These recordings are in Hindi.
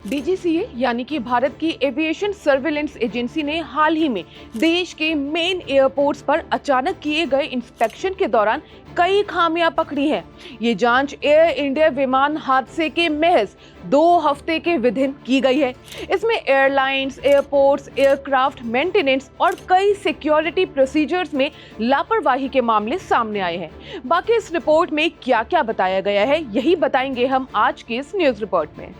डीजीसीए यानी कि भारत की एविएशन सर्विलेंस एजेंसी ने हाल ही में देश के मेन एयरपोर्ट्स पर अचानक किए गए इंस्पेक्शन के दौरान कई खामियां पकड़ी हैं। ये जांच एयर इंडिया विमान हादसे के महज 2 हफ्ते के विधिन की गई है। इसमें एयरलाइंस, एयरपोर्ट्स, एयरक्राफ्ट मेंटेनेंस और कई सिक्योरिटी प्रोसीजर्स में लापरवाही के मामले सामने आए हैं। बाकी इस रिपोर्ट में क्या क्या बताया गया है, यही बताएंगे हम आज की इस न्यूज रिपोर्ट में।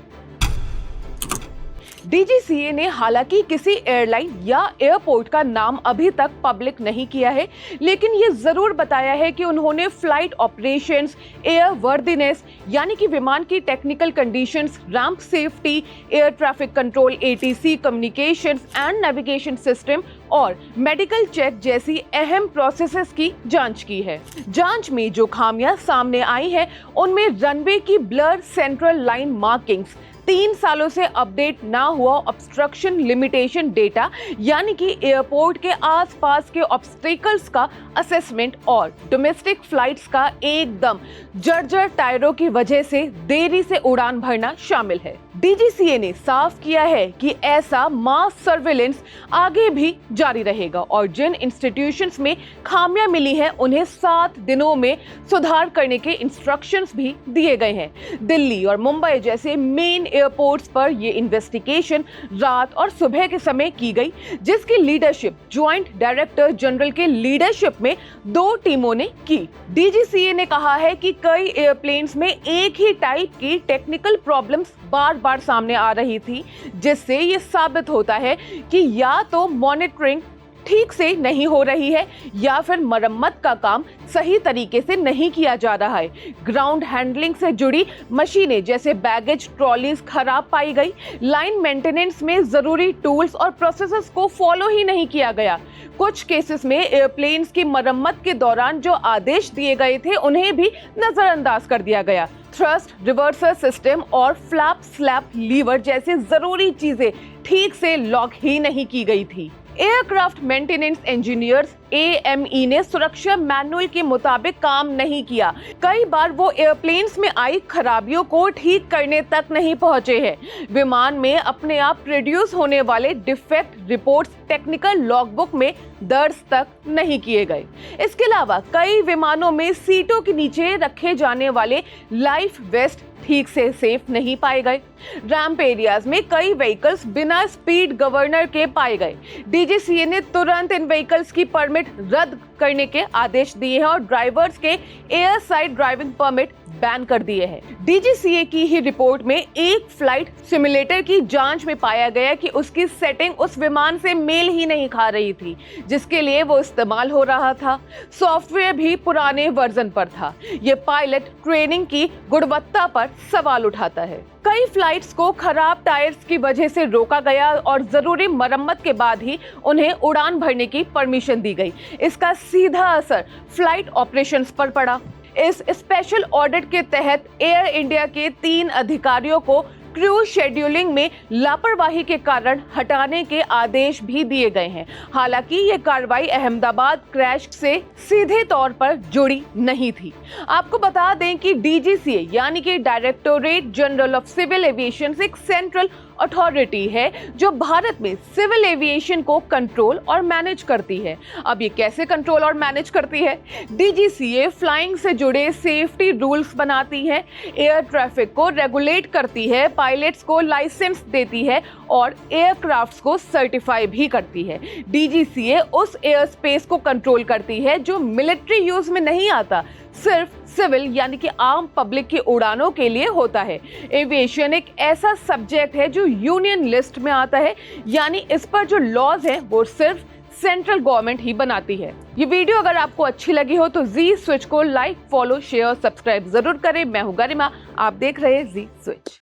डीजीसीए ने हालांकि किसी एयरलाइन या एयरपोर्ट का नाम अभी तक पब्लिक नहीं किया है, लेकिन ये जरूर बताया है कि उन्होंने फ्लाइट ऑपरेशंस, एयर वर्दीनेस यानी कि विमान की technical conditions, ramp safety, air traffic control ATC, communications and navigation system और मेडिकल चेक जैसी अहम प्रोसेसेस की जांच की है। जांच में जो खामियां सामने आई हैं, उनमें रनवे की ब्लर सेंट्रल लाइन मार्किंग्स, 3 सालों से अपडेट ना हुआ ऑब्स्ट्रक्शन लिमिटेशन डेटा यानी कि एयरपोर्ट के आसपास के ऑब्स्टेकल्स का असेसमेंट और डोमेस्टिक फ्लाइट्स का एकदम जर्जर टायरों की वजह से देरी से उड़ान भरना शामिल है। डीजीसीए ने साफ किया है कि ऐसा मास सर्विलेंस आगे भी जारी रहेगा और जिन इंस्टीट्यूशंस में खामियां मिली हैं उन्हें 7 दिनों में सुधार करने के इंस्ट्रक्शंस भी दिए गए हैं। दिल्ली और मुंबई जैसे मेन एयरपोर्ट्स पर यह इन्वेस्टिगेशन रात और सुबह के समय की गई, जिसकी लीडरशिप ज्वाइंट डायरेक्टर जनरल के लीडरशिप में 2 टीमों ने की। डीजीसीए ने कहा है कि कई एयरप्लेन्स में एक ही टाइप की टेक्निकल प्रॉब्लम्स बार-बार सामने आ रही थी, जिससे ये साबित होता है कि या तो मॉनिटरिंग ठीक से नहीं हो रही है या फिर मरम्मत का काम सही तरीके से नहीं किया जा रहा है। ग्राउंड हैंडलिंग से जुड़ी मशीनें जैसे बैगेज ट्रॉलीज खराब पाई गई। लाइन मेंटेनेंस में जरूरी टूल्स और प्रोसेसेस को फॉलो ही नहीं किया गया। कुछ केसेस में एयरप्लेन्स की मरम्मत के दौरान जो आदेश दिए गए थे उन्हें भी नजरअंदाज कर दिया गया। थ्रस्ट रिवर्सर सिस्टम और फ्लैप स्लैप लीवर जैसी जरूरी चीजें ठीक से लॉक ही नहीं की गई थी। एयरक्राफ्ट मेंटेनेंस इंजीनियर्स AME ने सुरक्षा मैनुअल के मुताबिक काम नहीं किया। कई बार वो एयरप्लेन्स में आई खराबियों को ठीक करने तक नहीं पहुंचे हैं। विमान में अपने आप प्रोड्यूस होने वाले डिफेक्ट रिपोर्ट्स टेक्निकल लॉगबुक में दर्ज तक नहीं किए गए। इसके अलावा कई विमानों में सीटों के नीचे रखे जाने वाले लाइफ वेस्ट ठीक से सेफ नहीं पाए गए। रैंप एरियाज में कई व्हीकल्स बिना स्पीड गवर्नर के पाए गए। डीजीसीए ने तुरंत इन व्हीकल्स की परमिट रद्द करने के आदेश दिए हैं और ड्राइवर्स के air side driving permit ban कर दिए हैं। डीजीसीए की ही रिपोर्ट में एक फ्लाइट सिमुलेटर की जांच में पाया गया कि उसकी सेटिंग उस विमान से मेल ही नहीं खा रही थी जिसके लिए वो इस्तेमाल हो रहा था। सॉफ्टवेयर भी पुराने वर्जन पर था। ये पायलट ट्रेनिंग की गुणवत्ता पर सवाल उठाता है। कई फ्लाइट्स को खराब टायर्स की वजह से रोका गया और जरूरी मरम्मत के बाद ही उन्हें उड़ान भरने की परमिशन दी गई। इसका सीधा असर फ्लाइट ऑपरेशंस पर पड़ा। इस स्पेशल ऑडिट के तहत एयर इंडिया के 3 अधिकारियों को क्रू शेड्यूलिंग में लापरवाही के कारण हटाने के आदेश भी दिए गए हैं। हालांकि ये कार्रवाई अहमदाबाद क्रैश से सीधे तौर पर जुड़ी नहीं थी। आपको बता दें कि डीजीसीए यानी कि directorate general of civil aviation एक सेंट्रल अथॉरिटी है जो भारत में सिविल एविएशन को कंट्रोल और मैनेज करती है। अब ये कैसे कंट्रोल और मैनेज करती है? डीजीसीए फ्लाइंग से जुड़े सेफ्टी रूल्स बनाती है, एयर ट्रैफिक को रेगुलेट करती है, पायलट्स को लाइसेंस देती है और एयरक्राफ्ट्स को सर्टिफाई भी करती है। डीजीसीए उस एयर स्पेस को कंट्रोल करती है जो मिलिट्री यूज में नहीं आता, सिर्फ सिविल यानी कि आम पब्लिक की उड़ानों के लिए होता है। एविएशन एक ऐसा सब्जेक्ट है जो यूनियन लिस्ट में आता है, यानी इस पर जो लॉज हैं वो सिर्फ सेंट्रल गवर्नमेंट ही बनाती है। ये वीडियो अगर आपको अच्छी लगी हो तो जी स्विच को लाइक, फॉलो, शेयर, सब्सक्राइब जरूर करें। मैं हूं गरिमा, आप देख रहे हैं जी स्विच।